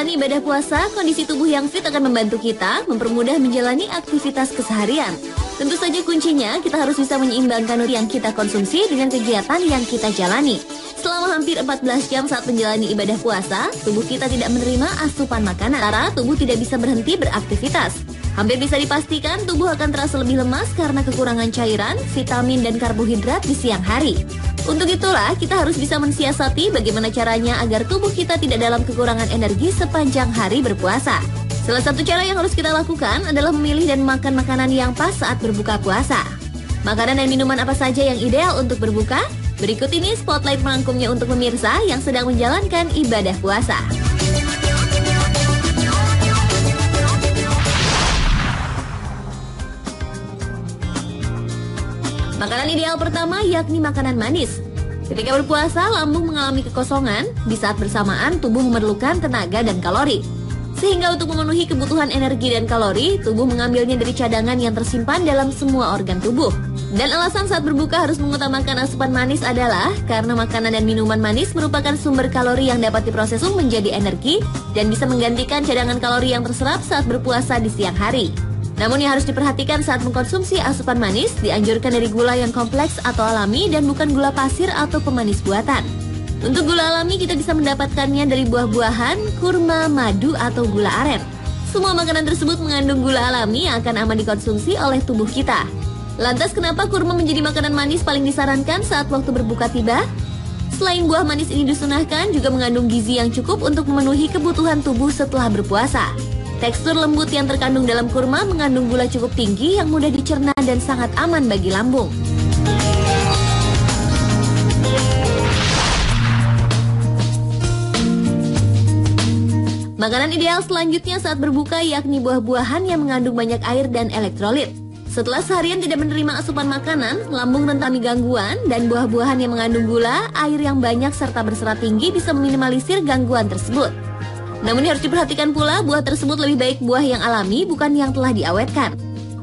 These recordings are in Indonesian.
menjalani ibadah puasa, kondisi tubuh yang fit akan membantu kita mempermudah menjalani aktivitas keseharian. Tentu saja kuncinya kita harus bisa menyeimbangkan yang kita konsumsi dengan kegiatan yang kita jalani. Selama hampir 14 jam saat menjalani ibadah puasa, tubuh kita tidak menerima asupan makanan, karena tubuh tidak bisa berhenti beraktivitas. Hampir bisa dipastikan tubuh akan terasa lebih lemas karena kekurangan cairan, vitamin, dan karbohidrat di siang hari. Untuk itulah, kita harus bisa mensiasati bagaimana caranya agar tubuh kita tidak dalam kekurangan energi sepanjang hari berpuasa. Salah satu cara yang harus kita lakukan adalah memilih dan makan makanan yang pas saat berbuka puasa. Makanan dan minuman apa saja yang ideal untuk berbuka? Berikut ini spotlight merangkumnya untuk pemirsa yang sedang menjalankan ibadah puasa. Makanan ideal pertama yakni makanan manis. Ketika berpuasa, lambung mengalami kekosongan. Di saat bersamaan, tubuh memerlukan tenaga dan kalori. Sehingga untuk memenuhi kebutuhan energi dan kalori, tubuh mengambilnya dari cadangan yang tersimpan dalam semua organ tubuh. Dan alasan saat berbuka harus mengutamakan asupan manis adalah karena makanan dan minuman manis merupakan sumber kalori yang dapat diproses menjadi energi dan bisa menggantikan cadangan kalori yang terserap saat berpuasa di siang hari. Namun yang harus diperhatikan saat mengkonsumsi asupan manis, dianjurkan dari gula yang kompleks atau alami dan bukan gula pasir atau pemanis buatan. Untuk gula alami kita bisa mendapatkannya dari buah-buahan, kurma, madu, atau gula aren. Semua makanan tersebut mengandung gula alami yang akan aman dikonsumsi oleh tubuh kita. Lantas kenapa kurma menjadi makanan manis paling disarankan saat waktu berbuka tiba? Selain buah manis ini disunahkan, juga mengandung gizi yang cukup untuk memenuhi kebutuhan tubuh setelah berpuasa. Tekstur lembut yang terkandung dalam kurma mengandung gula cukup tinggi yang mudah dicerna dan sangat aman bagi lambung. Makanan ideal selanjutnya saat berbuka yakni buah-buahan yang mengandung banyak air dan elektrolit. Setelah seharian tidak menerima asupan makanan, lambung rentan gangguan, dan buah-buahan yang mengandung gula, air yang banyak serta berserat tinggi bisa meminimalisir gangguan tersebut. Namun harus diperhatikan pula, buah tersebut lebih baik buah yang alami bukan yang telah diawetkan.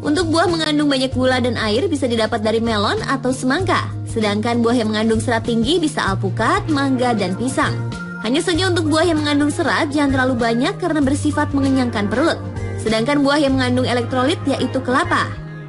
Untuk buah mengandung banyak gula dan air bisa didapat dari melon atau semangka. Sedangkan buah yang mengandung serat tinggi bisa alpukat, mangga, dan pisang. Hanya saja untuk buah yang mengandung serat jangan terlalu banyak karena bersifat mengenyangkan perut. Sedangkan buah yang mengandung elektrolit yaitu kelapa.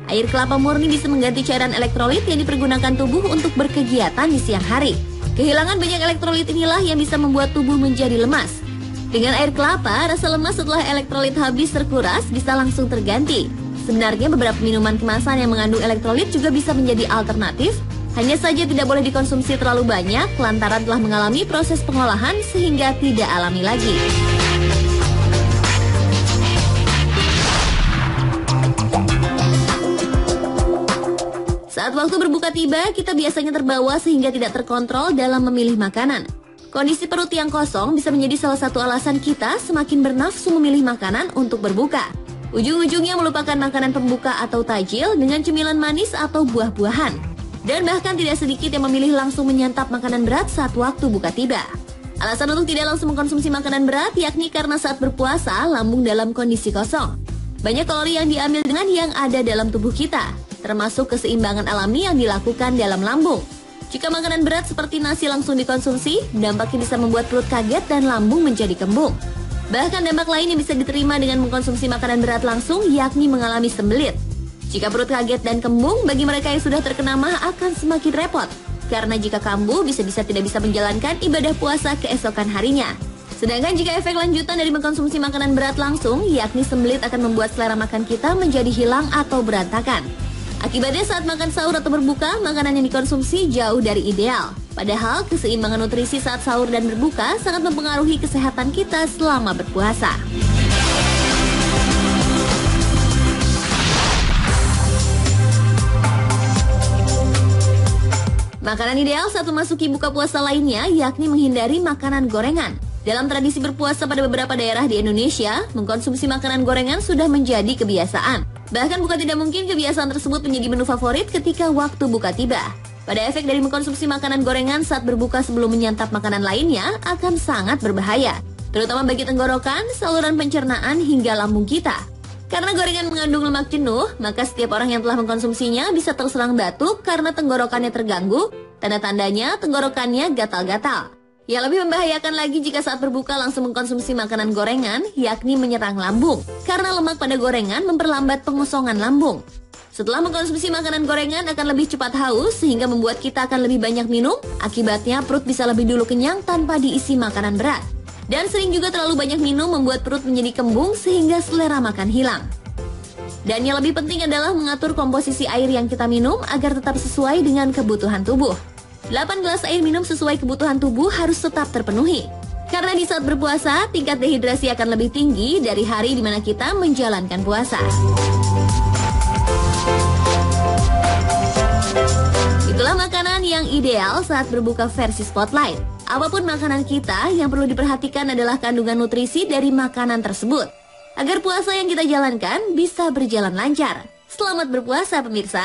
Air kelapa murni bisa mengganti cairan elektrolit yang dipergunakan tubuh untuk berkegiatan di siang hari. Kehilangan banyak elektrolit inilah yang bisa membuat tubuh menjadi lemas. Dengan air kelapa, rasa lemas setelah elektrolit habis terkuras bisa langsung terganti. Sebenarnya beberapa minuman kemasan yang mengandung elektrolit juga bisa menjadi alternatif. Hanya saja tidak boleh dikonsumsi terlalu banyak lantaran telah mengalami proses pengolahan sehingga tidak alami lagi. Saat waktu berbuka tiba, kita biasanya terbawa sehingga tidak terkontrol dalam memilih makanan. Kondisi perut yang kosong bisa menjadi salah satu alasan kita semakin bernafsu memilih makanan untuk berbuka. Ujung-ujungnya melupakan makanan pembuka atau tajil dengan cemilan manis atau buah-buahan. Dan bahkan tidak sedikit yang memilih langsung menyantap makanan berat saat waktu buka tiba. Alasan untuk tidak langsung mengkonsumsi makanan berat yakni karena saat berpuasa lambung dalam kondisi kosong. Banyak kalori yang diambil dengan yang ada dalam tubuh kita, termasuk keseimbangan alami yang dilakukan dalam lambung. Jika makanan berat seperti nasi langsung dikonsumsi, dampaknya bisa membuat perut kaget dan lambung menjadi kembung. Bahkan dampak lain yang bisa diterima dengan mengkonsumsi makanan berat langsung yakni mengalami sembelit. Jika perut kaget dan kembung, bagi mereka yang sudah terkena mah akan semakin repot. Karena jika kambuh, bisa-bisa tidak bisa menjalankan ibadah puasa keesokan harinya. Sedangkan jika efek lanjutan dari mengkonsumsi makanan berat langsung, yakni sembelit akan membuat selera makan kita menjadi hilang atau berantakan. Akibatnya saat makan sahur atau berbuka, makanan yang dikonsumsi jauh dari ideal. Padahal keseimbangan nutrisi saat sahur dan berbuka sangat mempengaruhi kesehatan kita selama berpuasa. Makanan ideal saat memasuki buka puasa lainnya yakni menghindari makanan gorengan. Dalam tradisi berpuasa pada beberapa daerah di Indonesia, mengkonsumsi makanan gorengan sudah menjadi kebiasaan. Bahkan bukan tidak mungkin kebiasaan tersebut menjadi menu favorit ketika waktu buka tiba. Pada efek dari mengkonsumsi makanan gorengan saat berbuka sebelum menyantap makanan lainnya akan sangat berbahaya. Terutama bagi tenggorokan, saluran pencernaan hingga lambung kita. Karena gorengan mengandung lemak jenuh, maka setiap orang yang telah mengkonsumsinya bisa terserang batuk karena tenggorokannya terganggu. Tanda-tandanya tenggorokannya gatal-gatal. Yang lebih membahayakan lagi jika saat berbuka langsung mengkonsumsi makanan gorengan, yakni menyerang lambung. Karena lemak pada gorengan memperlambat pengosongan lambung. Setelah mengkonsumsi makanan gorengan akan lebih cepat haus sehingga membuat kita akan lebih banyak minum. Akibatnya perut bisa lebih dulu kenyang tanpa diisi makanan berat. Dan sering juga terlalu banyak minum membuat perut menjadi kembung sehingga selera makan hilang. Dan yang lebih penting adalah mengatur komposisi air yang kita minum agar tetap sesuai dengan kebutuhan tubuh. 8 gelas air minum sesuai kebutuhan tubuh harus tetap terpenuhi. Karena di saat berpuasa, tingkat dehidrasi akan lebih tinggi dari hari di mana kita menjalankan puasa. Itulah makanan yang ideal saat berbuka versi Spotlight. Apapun makanan kita, yang perlu diperhatikan adalah kandungan nutrisi dari makanan tersebut. Agar puasa yang kita jalankan bisa berjalan lancar. Selamat berpuasa pemirsa!